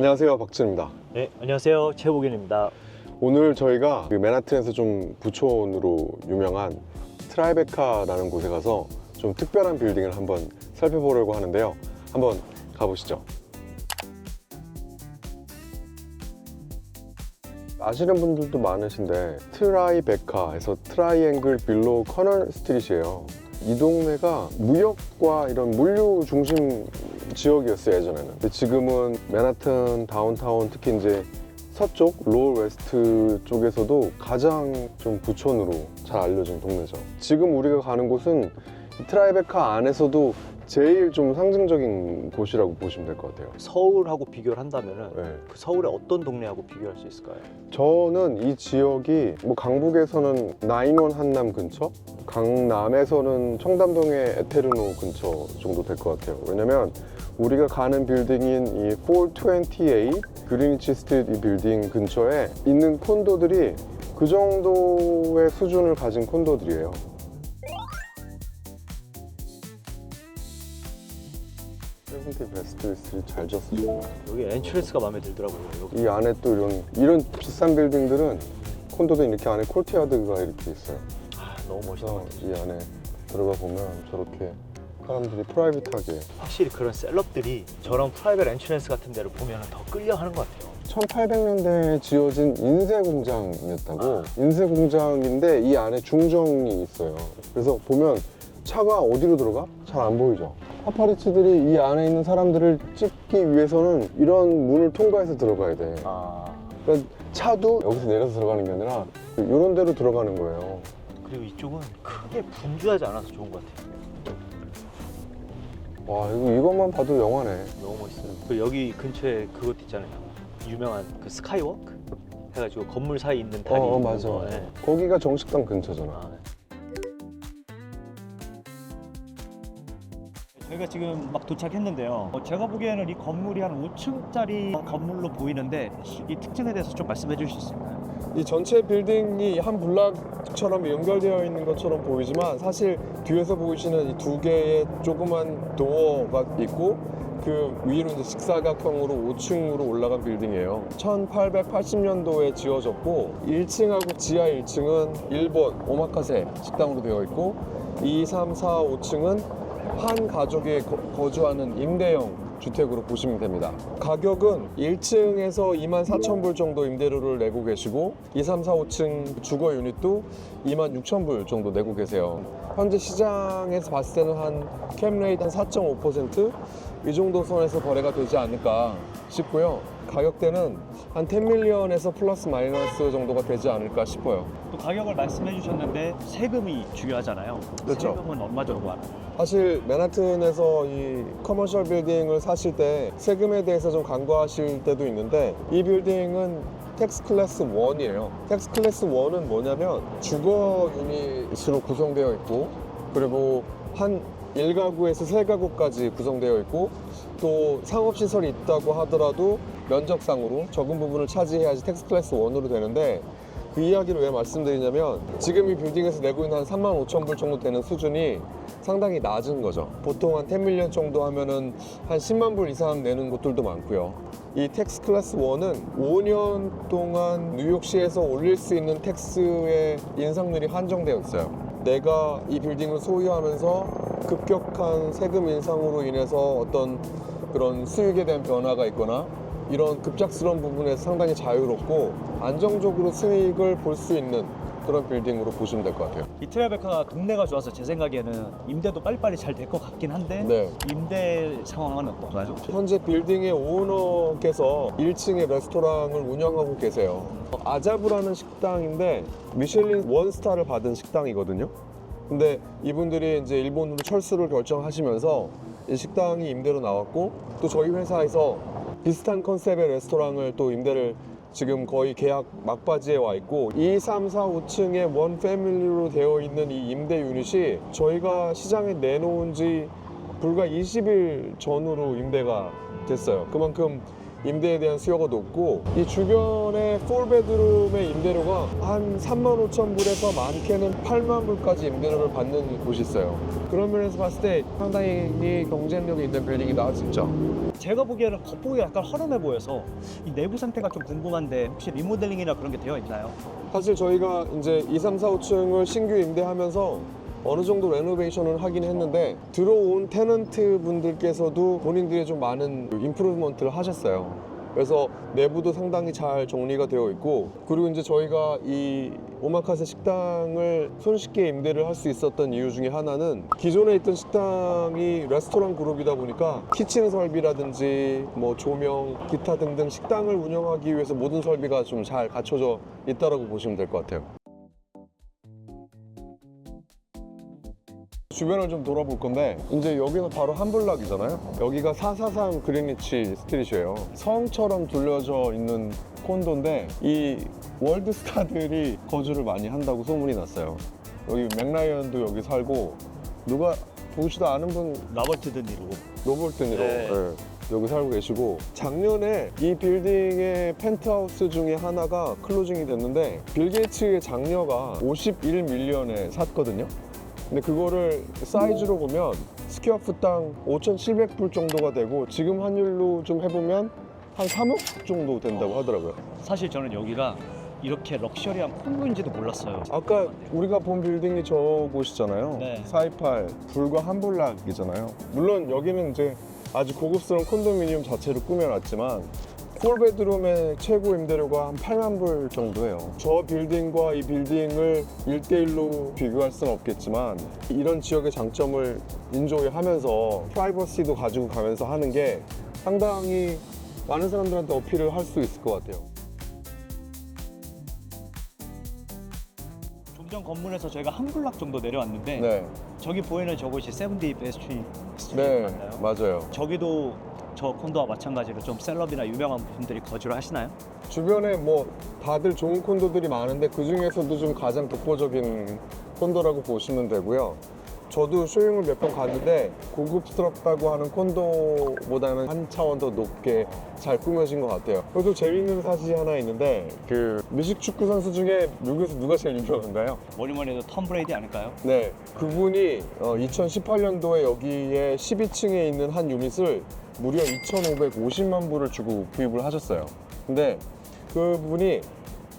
안녕하세요, 박진입니다. 네, 안녕하세요. 최복윤입니다. 오늘 저희가 맨하튼에서 좀 부촌으로 유명한 트라이베카라는 곳에 가서 좀 특별한 빌딩을 한번 살펴보려고 하는데요. 한번 가보시죠. 아시는 분들도 많으신데 트라이베카에서 트라이앵글 빌로우 커널 스트릿이에요. 이 동네가 무역과 이런 물류 중심 지역이었어요, 예전에는. 근데 지금은 맨하튼 다운타운, 특히 이제 서쪽 로어 웨스트 쪽에서도 가장 좀 부촌으로 잘 알려진 동네죠. 지금 우리가 가는 곳은 트라이베카 안에서도 제일 좀 상징적인 곳이라고 보시면 될 것 같아요. 서울하고 비교를 한다면은 네. 그 서울의 어떤 동네하고 비교할 수 있을까요? 저는 이 지역이 뭐 강북에서는 나인원 한남 근처, 강남에서는 청담동의 에테르노 근처 정도 될 것 같아요. 왜냐면 우리가 가는 빌딩인 이 428 그리니치 스트리트 이 빌딩 근처에 있는 콘도들이 그 정도의 수준을 가진 콘도들이에요. 세븐틴 베스트 스트리트 잘 지었어요. 여기 엔트랜스가 마음에 들더라고요. 여기. 이 안에 또 이런 비싼 빌딩들은 콘도도 이렇게 안에 콜트야드가 이렇게 있어요. 너무 멋있다. 그래서 이 안에 들어가 보면 저렇게 사람들이 프라이빗하게 확실히 그런 셀럽들이 저런 프라이빗 엔트랜스 같은 데를 보면 더 끌려하는 것 같아요. 1800년대에 지어진 인쇄 공장이었다고. 인쇄 공장인데 이 안에 중정이 있어요. 그래서 보면 차가 어디로 들어가? 잘 안 보이죠? 파파리치들이 이 안에 있는 사람들을 찍기 위해서는 이런 문을 통과해서 들어가야 돼. 그러니까 차도 여기서 내려서 들어가는 게 아니라 이런 데로 들어가는 거예요. 그리고 이쪽은 크게 분주하지 않아서 좋은 것 같아요. 와, 이것만 봐도 영화네. 너무 멋있어요. 그리고 여기 근처에 그것도 있잖아요. 유명한 그 스카이워크? 해가지고 건물 사이에 있는 다리. 맞아. 네. 거기가 정식당 근처잖아. 저희가 지금 막 도착했는데요. 제가 보기에는 이 건물이 한 5층짜리 건물로 보이는데 이 특징에 대해서 좀 말씀해 주실 수 있나요? 이 전체 빌딩이 한 블락처럼 연결되어 있는 것처럼 보이지만 사실 뒤에서 보이시는 이 두 개의 조그만 도어가 있고 그 위로 이제 직사각형으로 5층으로 올라간 빌딩이에요. 1880년도에 지어졌고 1층하고 지하 1층은 일본 오마카세 식당으로 되어 있고 2, 3, 4, 5층은 한 가족이 거주하는 임대형 주택으로 보시면 됩니다. 가격은 1층에서 24,000불 정도 임대료를 내고 계시고 2, 3, 4, 5층 주거 유닛도 26,000불 정도 내고 계세요. 현재 시장에서 봤을 때는 한 캡레이트 한 4.5% 이 정도 선에서 거래가 되지 않을까 싶고요. 가격대는 한 10밀리언에서 플러스 마이너스 정도가 되지 않을까 싶어요. 또 가격을 말씀해 주셨는데 세금이 중요하잖아요. 그렇죠. 세금은 얼마 정도 하나요? 사실 맨하튼에서 이 커머셜 빌딩을 사실 때 세금에 대해서 좀 간과하실 때도 있는데 이 빌딩은 텍스 클래스 1이에요. 텍스 클래스 1은 뭐냐면 주거 유닛으로 구성되어 있고 그리고 한 1가구에서 3가구까지 구성되어 있고 또 상업시설이 있다고 하더라도 면적상으로 적은 부분을 차지해야지 텍스 클래스 1으로 되는데 그 이야기를 왜 말씀드리냐면 지금 이 빌딩에서 내고 있는 한 35,000불 정도 되는 수준이 상당히 낮은 거죠. 보통 한 10밀리언 정도 하면은 한 10만 불 이상 내는 곳들도 많고요. 이 텍스 클래스 1은 5년 동안 뉴욕시에서 올릴 수 있는 텍스의 인상률이 한정되어 있어요. 내가 이 빌딩을 소유하면서 급격한 세금 인상으로 인해서 어떤 그런 수익에 대한 변화가 있거나 이런 급작스러운 부분에서 상당히 자유롭고 안정적으로 수익을 볼 수 있는 그런 빌딩으로 보시면 될 것 같아요. 이 트라이베카가 동네가 좋아서 제 생각에는 임대도 빨리빨리 잘 될 것 같긴 한데 네. 임대 상황은 어떤가요? 현재 빌딩의 오너께서 1층에 레스토랑을 운영하고 계세요. 아자부라는 식당인데 미슐린 원스타를 받은 식당이거든요. 근데 이분들이 이제 일본으로 철수를 결정하시면서 이 식당이 임대로 나왔고 또 저희 회사에서 비슷한 컨셉의 레스토랑을 또 임대를 지금 거의 계약 막바지에 와 있고 2, 3, 4, 5층에 원 패밀리로 되어 있는 이 임대 유닛이 저희가 시장에 내놓은 지 불과 20일 전후로 임대가 됐어요. 그만큼 임대에 대한 수요가 높고 이 주변의 4베드룸의 임대료가 한 35,000불에서 많게는 8만 불까지 임대료를 받는 곳이 있어요. 그런 면에서 봤을 때 상당히 이 경쟁력이 있는 빌딩이다 진짜. 제가 보기에는 겉보기가 약간 허름해 보여서 이 내부 상태가 좀 궁금한데 혹시 리모델링이나 그런 게 되어 있나요? 사실 저희가 이제 2, 3, 4, 5층을 신규 임대하면서 어느 정도 레노베이션을 하긴 했는데 들어온 테넌트 분들께서도 본인들이 좀 많은 임프루브먼트를 하셨어요. 그래서 내부도 상당히 잘 정리가 되어 있고, 그리고 이제 저희가 이 오마카세 식당을 손쉽게 임대를 할 수 있었던 이유 중에 하나는 기존에 있던 식당이 레스토랑 그룹이다 보니까 키친 설비라든지 뭐 조명, 기타 등등 식당을 운영하기 위해서 모든 설비가 좀 잘 갖춰져 있다라고 보시면 될 것 같아요. 주변을 좀 돌아볼 건데 이제 여기는 바로 한블락이잖아요. 여기가 443 그린위치 스트릿이에요. 성처럼 둘려져 있는 콘도인데 이 월드스타들이 거주를 많이 한다고 소문이 났어요. 여기 맥라이언도 여기 살고, 누가 보시도 아는 분, 라버트 드니로. 로버트니로 네. 여기 살고 계시고, 작년에 이 빌딩의 펜트하우스 중에 하나가 클로징이 됐는데 빌 게이츠의 장녀가 51밀리언에 샀거든요. 근데 그거를 사이즈로 보면 스퀘어풋당 5,700불 정도가 되고 지금 환율로 좀 해보면 한 3억 정도 된다고 하더라고요. 사실 저는 여기가 이렇게 럭셔리한 콘도인지도 몰랐어요. 아까 우리가 본 빌딩이 저곳이잖아요. 네. 428 불과 한 블락이잖아요. 물론 여기는 이제 아주 고급스러운 콘도미니엄 자체를 꾸며놨지만 4베드룸의 최고 임대료가 한 8만 불 정도예요. 저 빌딩과 이 빌딩을 1대1로 비교할 수는 없겠지만 이런 지역의 장점을 인조하면서 프라이버시도 가지고 가면서 하는 게 상당히 많은 사람들한테 어필을 할 수 있을 것 같아요. 좀 전 건물에서 저희가 한 블락 정도 내려왔는데 네, 저기 보이는 저곳이 세븐데이 베스트리 네, 맞나요? 맞아요. 저기도 저 콘도와 마찬가지로 좀 셀럽이나 유명한 분들이 거주를 하시나요? 주변에 뭐 다들 좋은 콘도들이 많은데 그 중에서도 좀 가장 독보적인 콘도라고 보시면 되고요. 저도 쇼잉을 몇 번 갔는데 고급스럽다고 하는 콘도보다는 한 차원 더 높게 잘 꾸며진 것 같아요. 그리고 재미있는 사실이 하나 있는데 그 미식 축구 선수 중에 미국에서 누가 제일 유명한가요? 뭐니뭐니 해도 톰 브레이디 아닐까요? 네, 그분이 2018년도에 여기에 12층에 있는 한 유닛을 무려 2,550만 불을 주고 구입을 하셨어요. 근데 그분이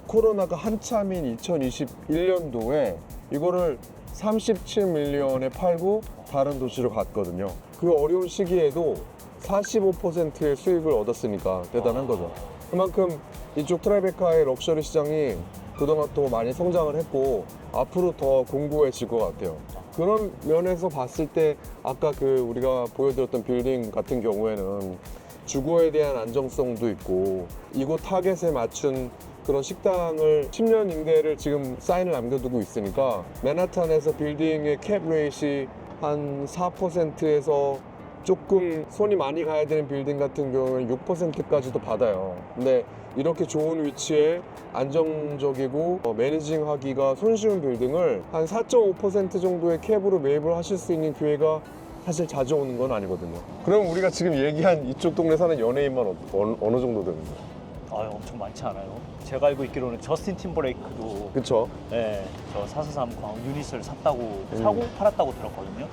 코로나가 한참인 2021년도에 이거를 37밀리언에 팔고 다른 도시로 갔거든요. 그 어려운 시기에도 45%의 수익을 얻었으니까 대단한 거죠. 그만큼 이쪽 트라이베카의 럭셔리 시장이 그동안 또 많이 성장을 했고 앞으로 더 공고해질 것 같아요. 그런 면에서 봤을 때 아까 그 우리가 보여드렸던 빌딩 같은 경우에는 주거에 대한 안정성도 있고 이곳 타겟에 맞춘 그런 식당을 10년 임대를 지금 사인을 남겨두고 있으니까 맨하탄에서 빌딩의 캡 레이트이 한 4%에서 조금 손이 많이 가야 되는 빌딩 같은 경우는 6%까지도 받아요. 근데 이렇게 좋은 위치에 안정적이고 매니징하기가 손쉬운 빌딩을 한 4.5% 정도의 캡으로 매입을 하실 수 있는 기회가 사실 자주 오는 건 아니거든요. 그럼 우리가 지금 얘기한 이쪽 동네 사는 연예인만 어느 정도 되는 거예요? 아, 엄청 많지 않아요? 제가 알고 있기로는 저스틴 팀버레이크도 그쵸? 네, 저 443 유닛을 샀다고 사고 팔았다고 들었거든요.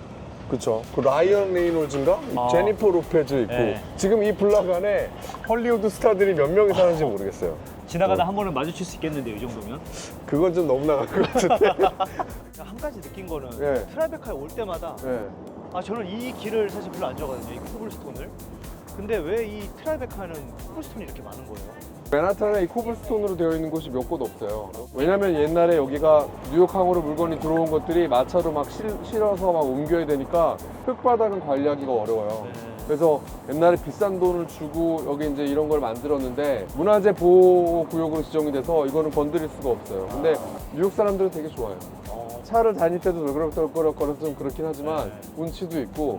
그쵸. 그 라이언 레이놀즈인가? 아. 제니퍼 로페즈 있고 네. 지금 이 블락 안에 헐리우드 스타들이 몇 명이 사는지 모르겠어요. 지나가다 한 번은 마주칠 수 있겠는데요, 이 정도면? 그건 좀 너무 나갈 것 같은데. 한 가지 느낀 거는 네. 트라이베카에 올 때마다 네. 저는 이 길을 사실 별로 안 좋아하거든요, 이 코블스톤을. 근데 왜 이 트라이베카는 코블스톤이 이렇게 많은 거예요? 맨하탄에 이 코블스톤으로 되어 있는 곳이 몇 곳 없어요. 왜냐면 옛날에 여기가 뉴욕항으로 물건이 들어온 것들이 마차로 막 실어서 막 옮겨야 되니까 흙바닥은 관리하기가 어려워요. 그래서 옛날에 비싼 돈을 주고 여기 이제 이런 걸 만들었는데 문화재 보호 구역으로 지정이 돼서 이거는 건드릴 수가 없어요. 근데 뉴욕 사람들은 되게 좋아요. 차를 다닐 때도 널그럭거려서 좀 그렇긴 하지만 운치도 있고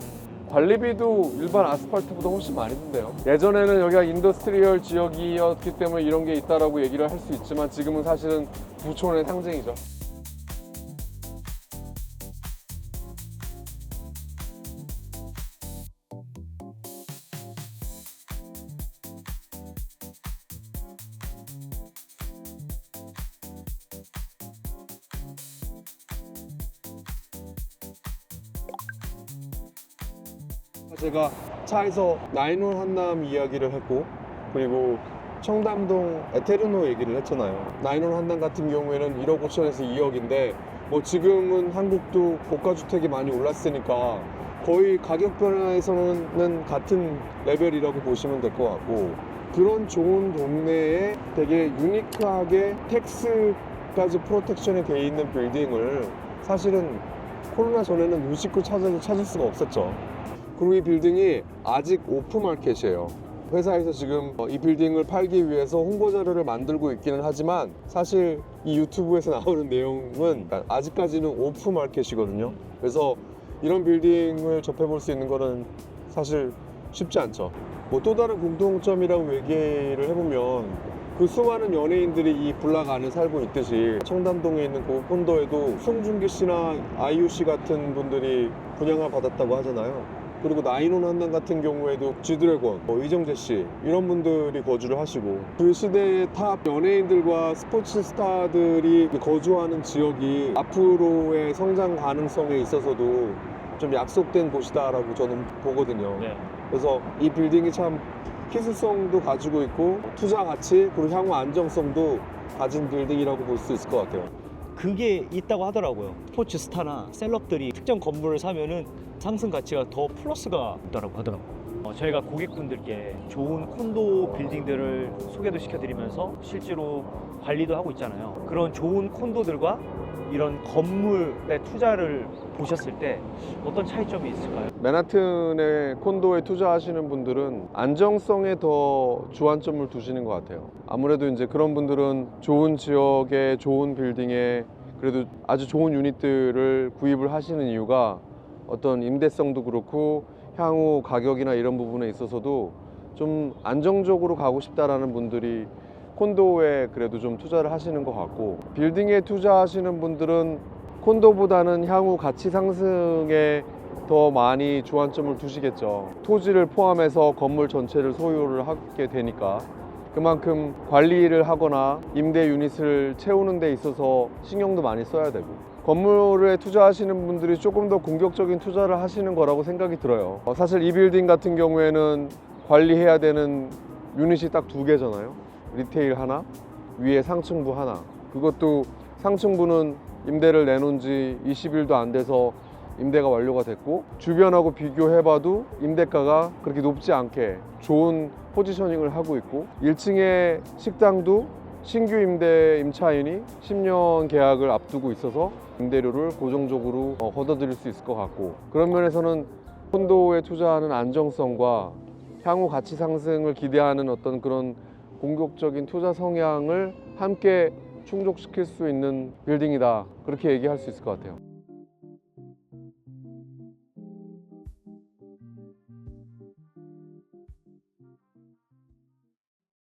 관리비도 일반 아스팔트보다 훨씬 많이 든대요. 예전에는 여기가 인더스트리얼 지역이었기 때문에 이런 게 있다라고 얘기를 할 수 있지만 지금은 사실은 부촌의 상징이죠. 제가 차에서 나인홀 한남 이야기를 했고, 그리고 청담동 에테르노 얘기를 했잖아요. 나인홀 한남 같은 경우에는 1억 5천에서 2억인데 뭐 지금은 한국도 고가주택이 많이 올랐으니까 거의 가격 변화에서는 같은 레벨이라고 보시면 될 것 같고, 그런 좋은 동네에 되게 유니크하게 텍스까지 프로텍션이 돼 있는 빌딩을 사실은 코로나 전에는 눈 씻고 찾을 수가 없었죠. 그리고 이 빌딩이 아직 오프마켓이에요. 회사에서 지금 이 빌딩을 팔기 위해서 홍보 자료를 만들고 있기는 하지만 사실 이 유튜브에서 나오는 내용은 아직까지는 오프마켓이거든요. 그래서 이런 빌딩을 접해볼 수 있는 거는 사실 쉽지 않죠. 뭐 또 다른 공통점이라고 얘기를 해보면 그 수많은 연예인들이 이 블락 안에 살고 있듯이 청담동에 있는 그 콘도에도 송중기 씨나 아이유 씨 같은 분들이 분양을 받았다고 하잖아요. 그리고 나인홀 한남 같은 경우에도 G드래곤, 이정재 씨 이런 분들이 거주를 하시고, 그 시대의 탑 연예인들과 스포츠 스타들이 거주하는 지역이 앞으로의 성장 가능성에 있어서도 좀 약속된 곳이다라고 저는 보거든요. 네. 그래서 이 빌딩이 참 희소성도 가지고 있고 투자 가치 그리고 향후 안정성도 가진 빌딩이라고 볼 수 있을 것 같아요. 그게 있다고 하더라고요. 스포츠 스타나 셀럽들이 특정 건물을 사면은 상승 가치가 더 플러스가 있다고 하더라고요. 저희가 고객분들께 좋은 콘도 빌딩들을 소개도 시켜드리면서 실제로 관리도 하고 있잖아요. 그런 좋은 콘도들과 이런 건물에 투자를 보셨을 때 어떤 차이점이 있을까요? 맨하튼의 콘도에 투자하시는 분들은 안정성에 더 주안점을 두시는 것 같아요. 아무래도 이제 그런 분들은 좋은 지역에 좋은 빌딩에 그래도 아주 좋은 유닛들을 구입을 하시는 이유가 어떤 임대성도 그렇고 향후 가격이나 이런 부분에 있어서도 좀 안정적으로 가고 싶다라는 분들이 콘도에 그래도 좀 투자를 하시는 것 같고, 빌딩에 투자하시는 분들은 콘도보다는 향후 가치 상승에 더 많이 주안점을 두시겠죠. 토지를 포함해서 건물 전체를 소유를 하게 되니까 그만큼 관리를 하거나 임대 유닛을 채우는 데 있어서 신경도 많이 써야 되고, 건물에 투자하시는 분들이 조금 더 공격적인 투자를 하시는 거라고 생각이 들어요. 사실 이 빌딩 같은 경우에는 관리해야 되는 유닛이 딱 2개잖아요. 리테일 하나, 위에 상층부 하나. 그것도 상층부는 임대를 내놓은 지 20일도 안 돼서 임대가 완료가 됐고, 주변하고 비교해봐도 임대가가 그렇게 높지 않게 좋은 포지셔닝을 하고 있고, 1층에 식당도 신규 임대 임차인이 10년 계약을 앞두고 있어서 임대료를 고정적으로 걷어들일 수 있을 것 같고, 그런 면에서는 콘도에 투자하는 안정성과 향후 가치 상승을 기대하는 어떤 그런 공격적인 투자 성향을 함께 충족시킬 수 있는 빌딩이다, 그렇게 얘기할 수 있을 것 같아요.